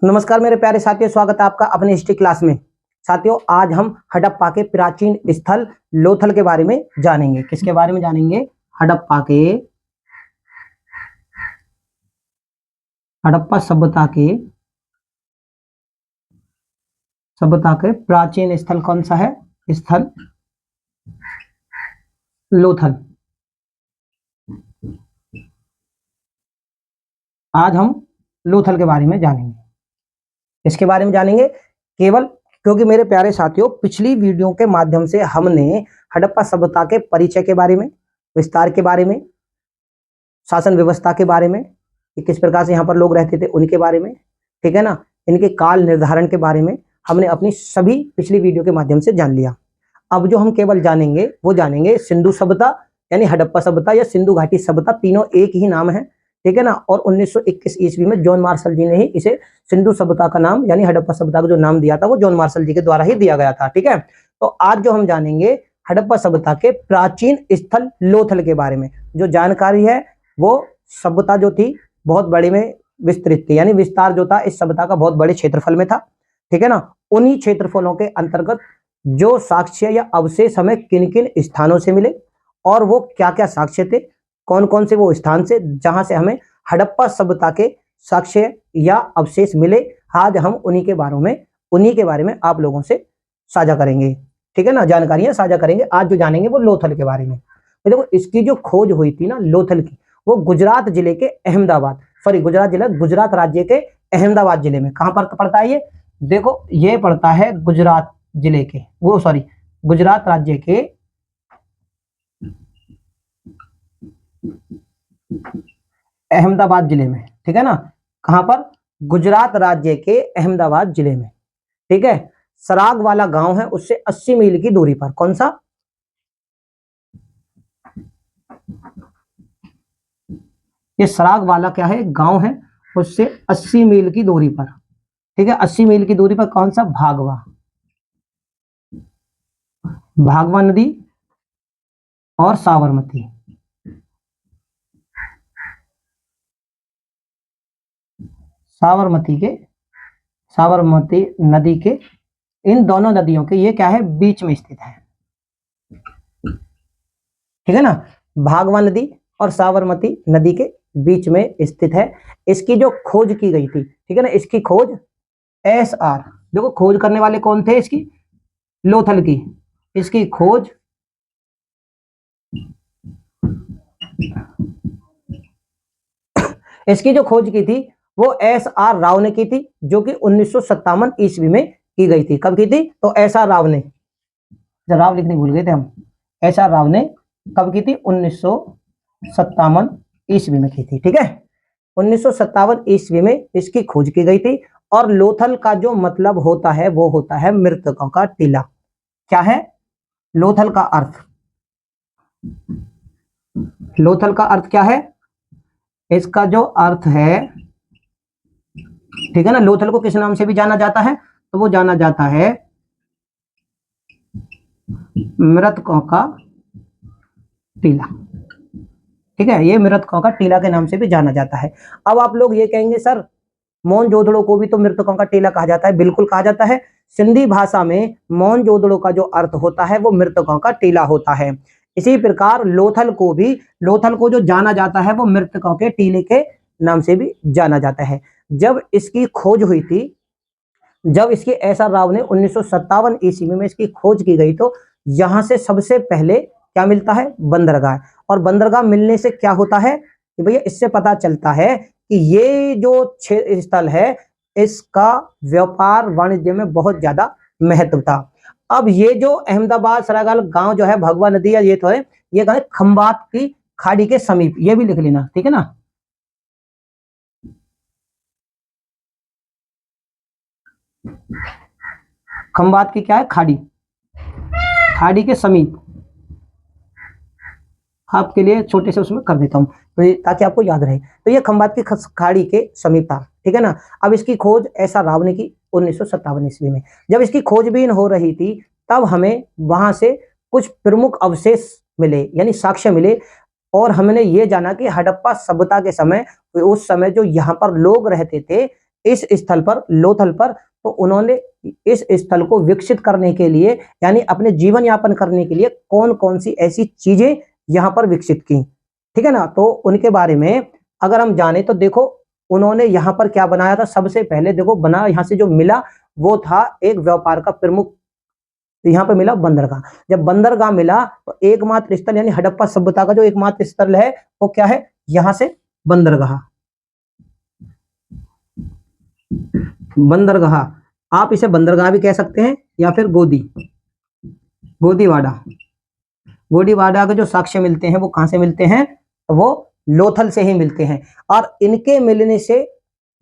नमस्कार मेरे प्यारे साथियों, स्वागत है आपका अपनी हिस्ट्री क्लास में। साथियों, आज हम हड़प्पा के प्राचीन स्थल लोथल के बारे में जानेंगे। किसके बारे में जानेंगे? हड़प्पा सभ्यता के प्राचीन स्थल कौन सा है? स्थल लोथल। आज हम लोथल के बारे में जानेंगे। इसके बारे में जानेंगे केवल क्योंकि मेरे प्यारे साथियों, पिछली वीडियो के माध्यम से हमने हड़प्पा सभ्यता के परिचय के बारे में, विस्तार के बारे में, शासन व्यवस्था के बारे में, कि किस प्रकार से यहाँ पर लोग रहते थे उनके बारे में, ठीक है ना, इनके काल निर्धारण के बारे में हमने अपनी सभी पिछली वीडियो के माध्यम से जान लिया। अब जो हम केवल जानेंगे वो जानेंगे सिंधु सभ्यता यानी हड़प्पा सभ्यता या सिंधु घाटी सभ्यता, तीनों एक ही नाम है, ठीक है ना। और 1921 ईस्वी में जॉन मार्शल जी ने ही इसे सिंधु सभ्यता का नाम यानी हड़प्पा सभ्यता का जो नाम दिया था वो जॉन मार्शल जी के द्वारा ही दिया गया था, ठीक है। तो आज जो हम जानेंगे हड़प्पा सभ्यता के प्राचीन स्थल लोथल के बारे में। जो जानकारी है वो सभ्यता जो थी बहुत बड़े में विस्तृत थी, यानी विस्तार जो था इस सभ्यता का बहुत बड़े क्षेत्रफल में था, ठीक है ना। उन्हीं क्षेत्रफलों के अंतर्गत जो साक्ष्य या अवशेष हमें किन किन स्थानों से मिले और वो क्या क्या साक्ष्य थे, कौन कौन से वो स्थान से जहां से हमें हड़प्पा सभ्यता के साक्ष्य या अवशेष मिले, आज हम उन्हीं के बारे में आप लोगों से साझा करेंगे, ठीक है ना, जानकारियां साझा करेंगे। आज जो जानेंगे वो लोथल के बारे में। तो देखो, इसकी जो खोज हुई थी ना लोथल की, वो गुजरात राज्य के अहमदाबाद जिले में। कहां पर पड़ता है ये? देखो, ये पड़ता है गुजरात राज्य के अहमदाबाद जिले में, ठीक है ना। कहां पर? गुजरात राज्य के अहमदाबाद जिले में, ठीक है। सराग वाला गांव है उससे 80 मील की दूरी पर। कौन सा? ये सराग वाला क्या है? गांव है, उससे 80 मील की दूरी पर, ठीक है। 80 मील की दूरी पर कौन सा? भागवा नदी और साबरमती नदी के, इन दोनों नदियों के ये क्या है? बीच में स्थित है, ठीक है ना। भागवा नदी और साबरमती नदी के बीच में स्थित है। इसकी जो खोज की गई थी, ठीक है ना, इसकी खोज SR, देखो खोज करने वाले कौन थे इसकी? लोथल की। इसकी खोज की थी वो SR राव ने की थी, जो कि 1957 ईस्वी में की गई थी। कब की थी? तो SR राव ने, राव लिखने भूल गए थे हम, SR राव ने कब की थी? 1957 ईस्वी में की थी, ठीक है। 1957 ईस्वी में इसकी खोज की गई थी। और लोथल का जो मतलब होता है वो होता है मृतकों का टीला। क्या है लोथल का अर्थ? लोथल का अर्थ क्या है? इसका जो अर्थ है, ठीक है ना, लोथल को किस नाम से भी जाना जाता है? तो वो जाना जाता है मृतकों का टीला, ठीक है। ये मृतकों का टीला के नाम से भी जाना जाता है। अब आप लोग ये कहेंगे, सर मोहनजोदड़ो को भी तो मृतकों का टीला कहा जाता है। बिल्कुल कहा जाता है। सिंधी भाषा में मोहनजोदड़ो का जो अर्थ होता है वो मृतकों का टीला होता है। इसी प्रकार लोथल को जो जाना जाता है वो मृतकों के टीले के नाम से भी जाना जाता है। जब इसकी खोज हुई थी, जब इसकी SR राव ने 1957 ईस्वी में इसकी खोज की गई, तो यहां से सबसे पहले क्या मिलता है? बंदरगाह। और बंदरगाह मिलने से क्या होता है कि भैया, इससे पता चलता है कि ये जो स्थल है इसका व्यापार वाणिज्य में बहुत ज्यादा महत्व था। अब ये जो अहमदाबाद सरागाल गांव जो है, भगवा नदी, ये तो है, ये कहा खंबात की खाड़ी के समीप, ये भी लिख लेना, ठीक है ना। खंबात की क्या है? खाड़ी के समीप। आपके लिए छोटे से उसमें कर देता हूं तो ताकि आपको याद रहे। तो ये खंबात की खाड़ी के समीप था, ठीक है ना। अब इसकी खोज SR राव ने की 1957 ईस्वी में। जब इसकी खोजबीन हो रही थी तब हमें वहां से कुछ प्रमुख अवशेष मिले, यानी साक्ष्य मिले। और हमने ये जाना कि हड़प्पा सभ्यता के समय, उस समय जो यहाँ पर लोग रहते थे, इस स्थल पर, लोथल पर, तो उन्होंने इस स्थल को विकसित करने के लिए यानी अपने जीवन यापन करने के लिए कौन कौन सी ऐसी चीजें यहां पर विकसित की, ठीक है ना। तो उनके बारे में अगर हम जाने तो देखो उन्होंने यहां पर क्या बनाया था। सबसे पहले देखो बना यहां से जो मिला वो था एक व्यापार का प्रमुख, यहां पर मिला बंदरगाह। जब बंदरगाह मिला तो एकमात्र स्थल यानी हड़प्पा सभ्यता का जो एकमात्र स्थल है वो क्या है, यहां से बंदरगाह। बंदरगाह, आप इसे बंदरगाह भी कह सकते हैं या फिर गोदीवाड़ा। गोदीवाड़ा के जो साक्ष्य मिलते हैं वो कहां से मिलते हैं, वो लोथल से ही मिलते हैं। और इनके मिलने से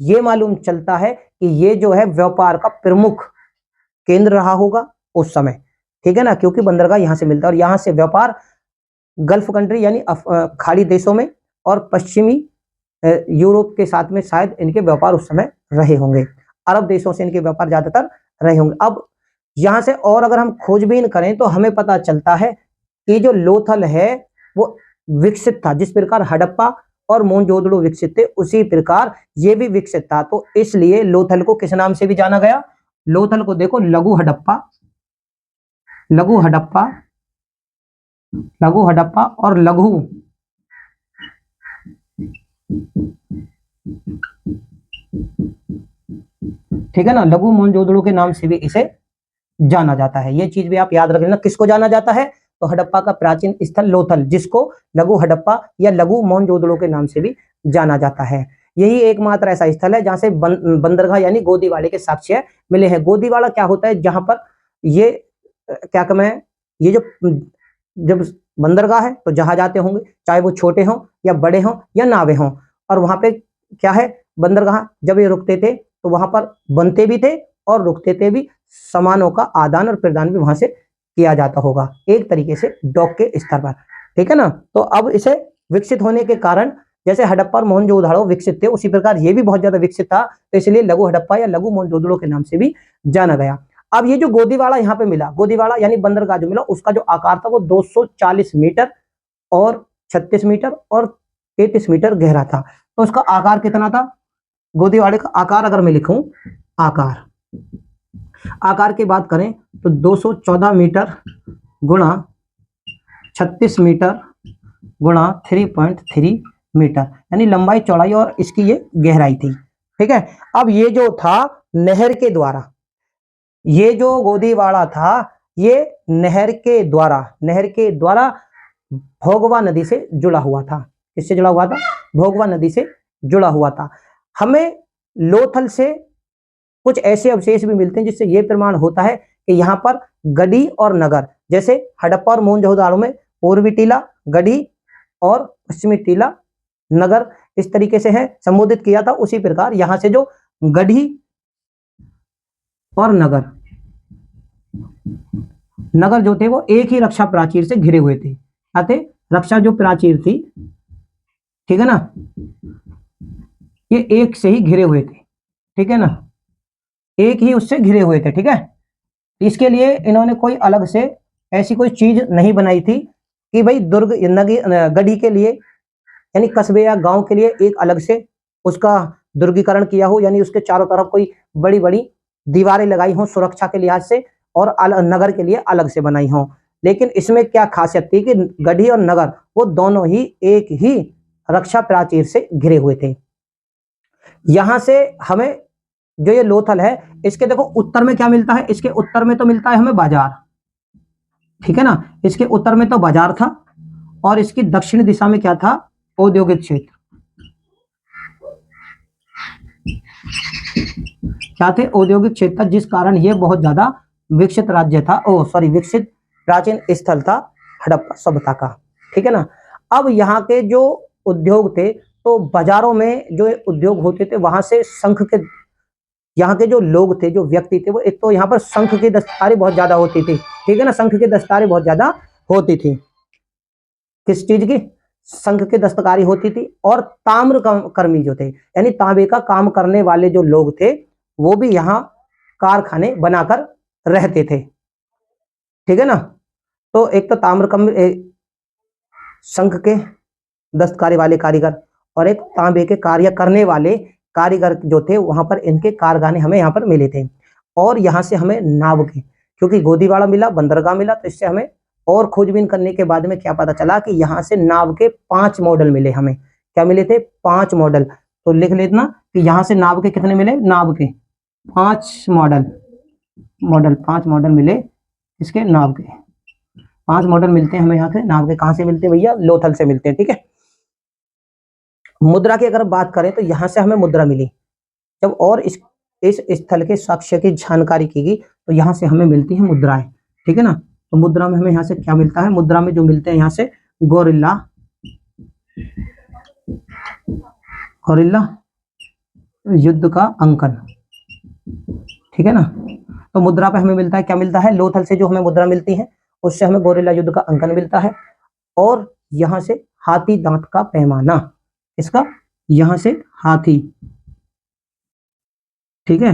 ये मालूम चलता है कि ये जो है व्यापार का प्रमुख केंद्र रहा होगा उस समय, ठीक है ना, क्योंकि बंदरगाह यहां से मिलता है और यहां से व्यापार गल्फ कंट्री यानी खाड़ी देशों में और पश्चिमी यूरोप के साथ में शायद इनके व्यापार उस समय रहे होंगे। अरब देशों से इनके व्यापार ज्यादातर रहे होंगे। अब यहां से और अगर हम खोजबीन करें तो हमें पता चलता है कि जो लोथल है वो विकसित था, जिस प्रकार हड़प्पा और मोहनजोदड़ो विकसित थे उसी प्रकार ये भी विकसित था। तो इसलिए लोथल को किस नाम से भी जाना गया, लोथल को देखो लघु हड़प्पा, लघु हड़प्पा, लघु हड़प्पा और लघु, ठीक है ना, लघु मोहनजोदड़ो के नाम से भी इसे जाना जाता है। ये चीज भी आप याद रख लेना। किसको जाना जाता है, तो हड़प्पा का प्राचीन स्थल लोथल, जिसको लघु हड़प्पा या लघु मोहनजोदड़ो के नाम से भी जाना जाता है। यही एकमात्र ऐसा स्थल है जहां से बंदरगाह यानी गोदीवाड़े के साक्ष्य मिले हैं। गोदीवाड़ा क्या होता है, जहां पर ये क्या कम है, ये जो जब बंदरगाह है तो जहाज आते होंगे, चाहे वो छोटे हों या बड़े हों या नावे हों। और वहां पे क्या है, बंदरगाह जब ये रुकते थे तो वहां पर बनते भी थे और रुकते थे भी, सामानों का आदान और प्रदान भी वहां से किया जाता होगा, एक तरीके से डॉक के स्तर पर, ठीक है ना। तो अब इसे विकसित होने के कारण जैसे हड़प्पा और मोहनजोदड़ो विकसित थे उसी प्रकार ये भी बहुत ज्यादा विकसित था, तो इसलिए लघु हड़प्पा या लघु मोहनजोदड़ो के नाम से भी जाना गया। अब ये जो गोदीवाड़ा यहाँ पे मिला, गोदीवाड़ा यानी बंदरगाह जो मिला, उसका जो आकार था वो 240 मीटर और 36 मीटर और 33 मीटर गहरा था। तो उसका आकार कितना था, गोदीवाड़े का आकार अगर मैं लिखूं, आकार की बात करें तो 214 मीटर गुणा 36 मीटर गुणा 3.3 मीटर, यानी लंबाई चौड़ाई और इसकी ये गहराई थी, ठीक है। अब ये जो था नहर के द्वारा, ये जो गोदीवाड़ा था ये नहर के द्वारा भोगवा नदी से जुड़ा हुआ था। किससे जुड़ा हुआ था, भोगवा नदी से जुड़ा हुआ था। हमें लोथल से कुछ ऐसे अवशेष भी मिलते हैं जिससे यह प्रमाण होता है कि यहाँ पर गढ़ी और नगर, जैसे हड़प्पा और मोहनजोदड़ो में पूर्वी टीला गढ़ी और पश्चिमी टीला नगर इस तरीके से है संबोधित किया था, उसी प्रकार यहां से जो गढ़ी और नगर जो थे वो एक ही रक्षा प्राचीर से घिरे हुए थे। क्या थे, रक्षा जो प्राचीर थी, ठीक है ना, ये एक से ही घिरे हुए थे, ठीक है ना, एक ही उससे घिरे हुए थे, ठीक है। इसके लिए इन्होंने कोई अलग से ऐसी कोई चीज नहीं बनाई थी कि भाई दुर्ग गढ़ी के लिए यानी कस्बे या गांव के लिए एक अलग से उसका दुर्गीकरण किया हो, यानी उसके चारों तरफ कोई बड़ी बड़ी दीवारें लगाई हो सुरक्षा के लिहाज से और नगर के लिए अलग से बनाई हो। लेकिन इसमें क्या खासियत थी कि गढ़ी और नगर वो दोनों ही एक ही रक्षा प्राचीर से घिरे हुए थे। यहां से हमें जो ये लोथल है इसके देखो उत्तर में क्या मिलता है, इसके उत्तर में तो मिलता है हमें बाजार, ठीक है ना, इसके उत्तर में तो बाजार था और इसकी दक्षिण दिशा में क्या था, औद्योगिक क्षेत्र। क्या थे, औद्योगिक क्षेत्र, जिस कारण यह बहुत ज्यादा विकसित राज्य था, विकसित प्राचीन स्थल था हड़प्पा सभ्यता का, ठीक है ना। अब यहाँ के जो उद्योग थे तो बाजारों में जो उद्योग होते थे वहां से शंख के, यहाँ के जो लोग थे, जो व्यक्ति थे, वो एक तो यहाँ पर शंख की दस्तकारें बहुत ज्यादा होती थी, ठीक है ना, शंख की दस्तकारें बहुत ज्यादा होती थी। किस चीज की, शंख की दस्तकारी होती थी। और ताम्र कर्मी जो थे यानी तांबे का काम करने वाले जो लोग थे वो भी यहाँ कारखाने बनाकर रहते थे, ठीक है ना। तो एक तो शंख के दस्तकारी वाले कारीगर और एक तांबे के कार्य करने वाले कारीगर जो थे वहां पर इनके कारखाने हमें यहाँ पर मिले थे। और यहाँ से हमें नाव के, क्योंकि गोदीवाड़ा मिला, बंदरगाह मिला, तो इससे हमें और खोजबीन करने के बाद में क्या पता चला कि यहाँ से नाव के 5 मॉडल मिले हमें। क्या मिले थे? 5 मॉडल। तो लिख लेना कि यहाँ से नाव के कितने मिले? नाव के 5 मॉडल 5 मॉडल मिले। इसके नाव के 5 मॉडल मिलते हैं हमें यहाँ से नाव के। कहाँ से मिलते हैं भैया? लोथल से मिलते हैं। ठीक है। मुद्रा की अगर बात करें तो यहाँ से हमें मुद्रा मिली। जब और इस स्थल के साक्ष्य की जानकारी की गई तो यहाँ से हमें मिलती है मुद्राएं। ठीक है ना। तो मुद्रा में हमें यहाँ से क्या मिलता है? मुद्रा में जो मिलते हैं यहाँ से गोरिल्ला युद्ध का अंकन। ठीक है ना। तो मुद्रा पे हमें मिलता है, क्या मिलता है? लोथल से जो हमें मुद्रा मिलती है उससे हमें गोरिल्ला युद्ध का अंकन मिलता है। और यहाँ से हाथी दांत का पैमाना, इसका यहाँ से हाथी, ठीक है,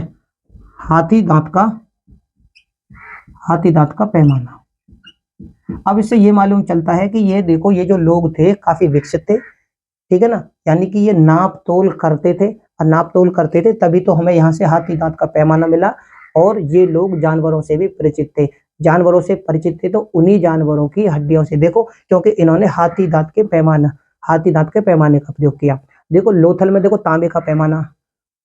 हाथी दांत का पैमाना। अब इससे ये मालूम चलता है कि ये देखो, ये जो लोग थे काफी विकसित थे। ठीक है ना। यानी कि ये नाप तोल करते थे, और नाप तोल करते थे तभी तो हमें यहाँ से हाथी दांत का पैमाना मिला। और ये लोग जानवरों से भी परिचित थे। जानवरों से परिचित थे तो उन्हीं जानवरों की हड्डियों से, देखो, क्योंकि इन्होंने हाथी दांत के पैमाने का प्रयोग किया। देखो लोथल में देखो तांबे का पैमाना,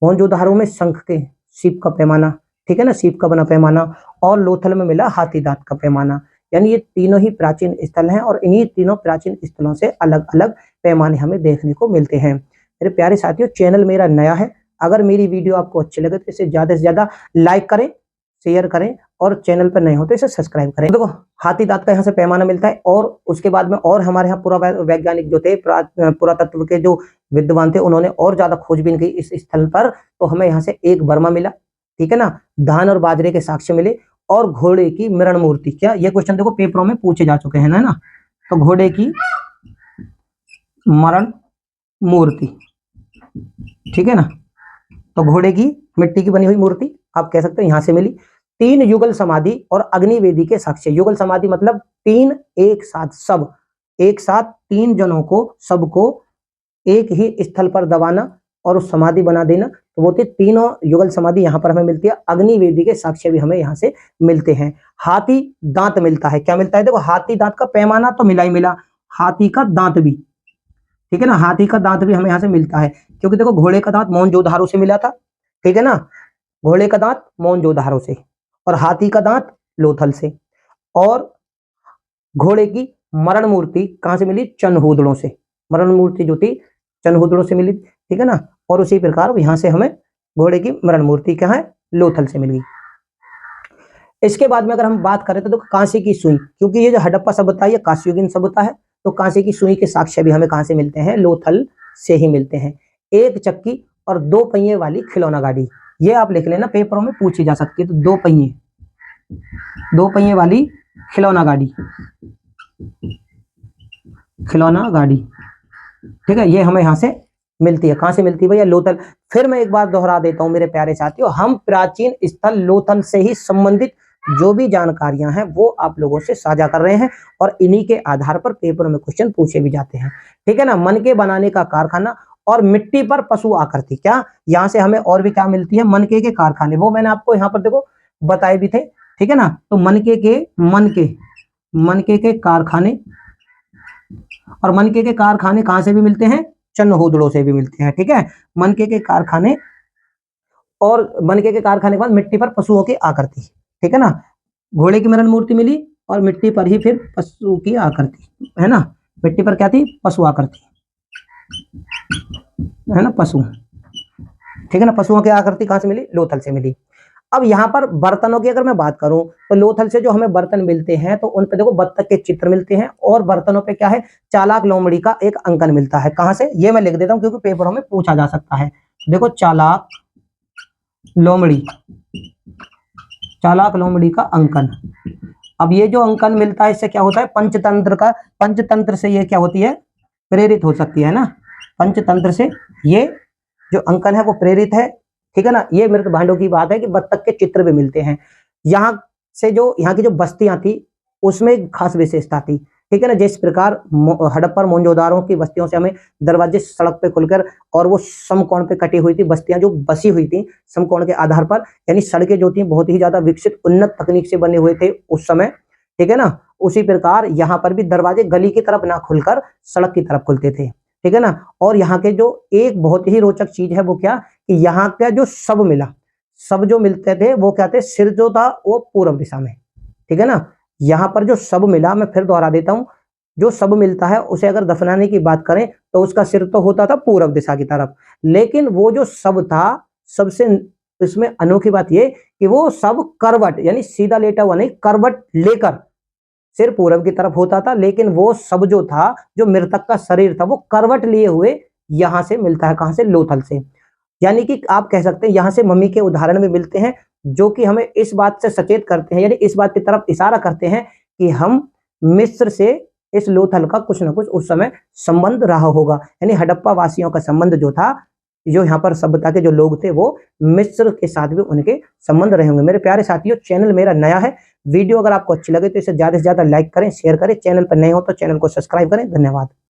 मोहनजोदड़ो में शंख के सीप का पैमाना, ठीक है ना, सीप का बना पैमाना, और लोथल में मिला हाथी दांत का पैमाना। यानी ये तीनों ही प्राचीन स्थल हैं और इन्हीं तीनों प्राचीन स्थलों से अलग अलग पैमाने हमें देखने को मिलते हैं। मेरे प्यारे साथियों, चैनल मेरा नया है, अगर मेरी वीडियो आपको अच्छी लगे तो इसे ज्यादा से ज्यादा लाइक करें, शेयर करें, और चैनल पर नए हो तो इसे सब्सक्राइब करें। देखो हाथी दांत का यहाँ से पैमाना मिलता है। और उसके बाद में और हमारे यहाँ पूरा वैज्ञानिक जो थे, पुरातत्व के जो विद्वान थे, उन्होंने और ज्यादा खोजबीन की इस स्थल पर। तो हमें यहाँ से एक बर्मा मिला, ठीक है ना, धान और बाजरे के साक्ष्य मिले, और घोड़े की मरण मूर्ति। क्या ये क्वेश्चन देखो पेपरों में पूछे जा चुके हैं ना। तो घोड़े की मरण मूर्ति, ठीक है ना। तो घोड़े की मिट्टी की बनी हुई मूर्ति आप कह सकते हो यहाँ से मिली। 3 युगल समाधि और अग्निवेदी के साक्ष्य। युगल समाधि मतलब 3 एक साथ, सब एक साथ 3 जनों को, सबको एक ही स्थल पर दबाना और उस समाधि बना देना, तो वो तीनों युगल समाधि यहाँ पर हमें मिलती है। अग्निवेदी के साक्ष्य भी हमें यहाँ से मिलते हैं। हाथी दांत मिलता है। क्या मिलता है? देखो हाथी दांत का पैमाना तो मिला ही मिला, हाथी का दांत भी, ठीक है ना, हाथी का दांत भी हमें यहाँ से मिलता है। क्योंकि देखो घोड़े का दांत मोहनजोदड़ो से मिला था, ठीक है ना, घोड़े का दांत मोहनजोदड़ो से, और हाथी का दांत लोथल से। और घोड़े की मरण मूर्ति कहां से मिली? चनहूदड़ों से। मरण मूर्ति जो थी चनहूदड़ों से मिली, ठीक है ना। और उसी प्रकार यहाँ से हमें घोड़े की मरण मूर्ति क्या है? लोथल से मिल गई। इसके बाद में अगर हम बात करें तो कांसे की सुई, क्योंकि ये जो हड़प्पा सभ्यता है ये कांस्ययुगीन सभ्यता है, तो कांसे की सुई के साक्ष्य भी हमें कहां से मिलते हैं? लोथल से ही मिलते हैं। 1 चक्की और 2 पहिए वाली खिलौना गाड़ी, ये आप लिख लेना, पेपरों में पूछी जा सकती है। तो 2 पहिए वाली खिलौना गाड़ी, ठीक है, ये हमें यहाँ से मिलती है। कहां से मिलती है भैया? लोथल। फिर मैं एक बार दोहरा देता हूं मेरे प्यारे साथियों, हम प्राचीन स्थल लोथल से ही संबंधित जो भी जानकारियां हैं वो आप लोगों से साझा कर रहे हैं, और इन्हीं के आधार पर पेपर में क्वेश्चन पूछे भी जाते हैं। ठीक है ना। मनके बनाने का कारखाना और मिट्टी पर पशु आकृति, क्या यहाँ से हमें और भी क्या मिलती है? मनके के कारखाने, वो मैंने आपको यहाँ पर देखो बताए भी थे, ठीक है ना। तो मनके के कारखाने, और मनके के कारखाने कहां से भी मिलते हैं? चनहूदड़ों से भी मिलते हैं, ठीक है। मनके के कारखाने, और मनके के कारखाने के बाद मिट्टी पर पशुओं की आकृति, ठीक है ना। घोड़े की मरण मूर्ति मिली और मिट्टी पर ही फिर पशु की आकृति, है ना। मिट्टी पर क्या थी? पशु आकृति, है ना, पशु, ठीक है ना। पशुओं की आकृति कहां से मिली? लोथल से मिली। अब यहाँ पर बर्तनों की अगर मैं बात करूं तो लोथल से जो हमें बर्तन मिलते हैं तो उन पे देखो बत्तख के चित्र मिलते हैं, और बर्तनों पे क्या है? चालाक लोमड़ी का एक अंकन मिलता है। कहां से? ये मैं लिख देता हूं क्योंकि पेपरों में पूछा जा सकता है। देखो चालाक लोमड़ी का अंकन। अब ये जो अंकन मिलता है इससे क्या होता है? पंचतंत्र से ये क्या होती है? प्रेरित हो सकती है ना। पंचतंत्र से ये जो अंकन है वो प्रेरित है, ठीक है ना। ये मृत भांडों की बात है कि बत्तख के चित्र भी मिलते हैं। यहाँ से जो यहाँ की जो बस्तियां थी उसमें खास विशेषता थी, ठीक है ना। जिस प्रकार हड़प्पा और मोहनजोदारो की बस्तियों से हमें दरवाजे सड़क पे खुलकर और वो समकोण पे कटी हुई थी बस्तियां जो बसी हुई थी समकोण के आधार पर, यानी सड़कें जो थी बहुत ही ज्यादा विकसित उन्नत तकनीक से बने हुए थे उस समय, ठीक है ना। उसी प्रकार यहाँ पर भी दरवाजे गली की तरफ ना खुलकर सड़क की तरफ खुलते थे, ठीक है ना। और यहाँ के जो एक बहुत ही रोचक चीज है वो क्या, कि यहाँ का जो शव मिला, शव जो मिलते थे वो क्या थे, सिर जो था वो पूर्व दिशा में, ठीक है ना। यहाँ पर जो शव मिला, मैं फिर दोहरा देता हूं, जो शव मिलता है उसे अगर दफनाने की बात करें तो उसका सिर तो होता था पूर्व दिशा की तरफ, लेकिन वो जो शव था, सबसे इसमें अनोखी बात ये कि वो शव करवट यानी सीधा लेटा हुआ नहीं, करवट लेकर सिर पूरब की तरफ होता था, लेकिन वो शव जो था, जो मृतक का शरीर था, वो करवट लिए हुए यहां से मिलता है, कहां से, लोथल से। यानी कि आप कह सकते हैं यहां से मम्मी के उदाहरण भी मिलते हैं जो कि हमें इस बात से सचेत करते हैं, यानी इस बात की तरफ इशारा करते हैं कि हम मिस्र से इस लोथल का कुछ ना कुछ उस समय संबंध रहा होगा, यानी हड़प्पा वासियों का संबंध जो था, जो यहाँ पर सभ्यता के जो लोग थे वो मिस्र के साथ भी उनके संबंध रहे होंगे। मेरे प्यारे साथियों, चैनल मेरा नया है, वीडियो अगर आपको अच्छी लगे तो इसे ज्यादा से ज्यादा लाइक करें, शेयर करें, चैनल पर नए हो तो चैनल को सब्सक्राइब करें। धन्यवाद।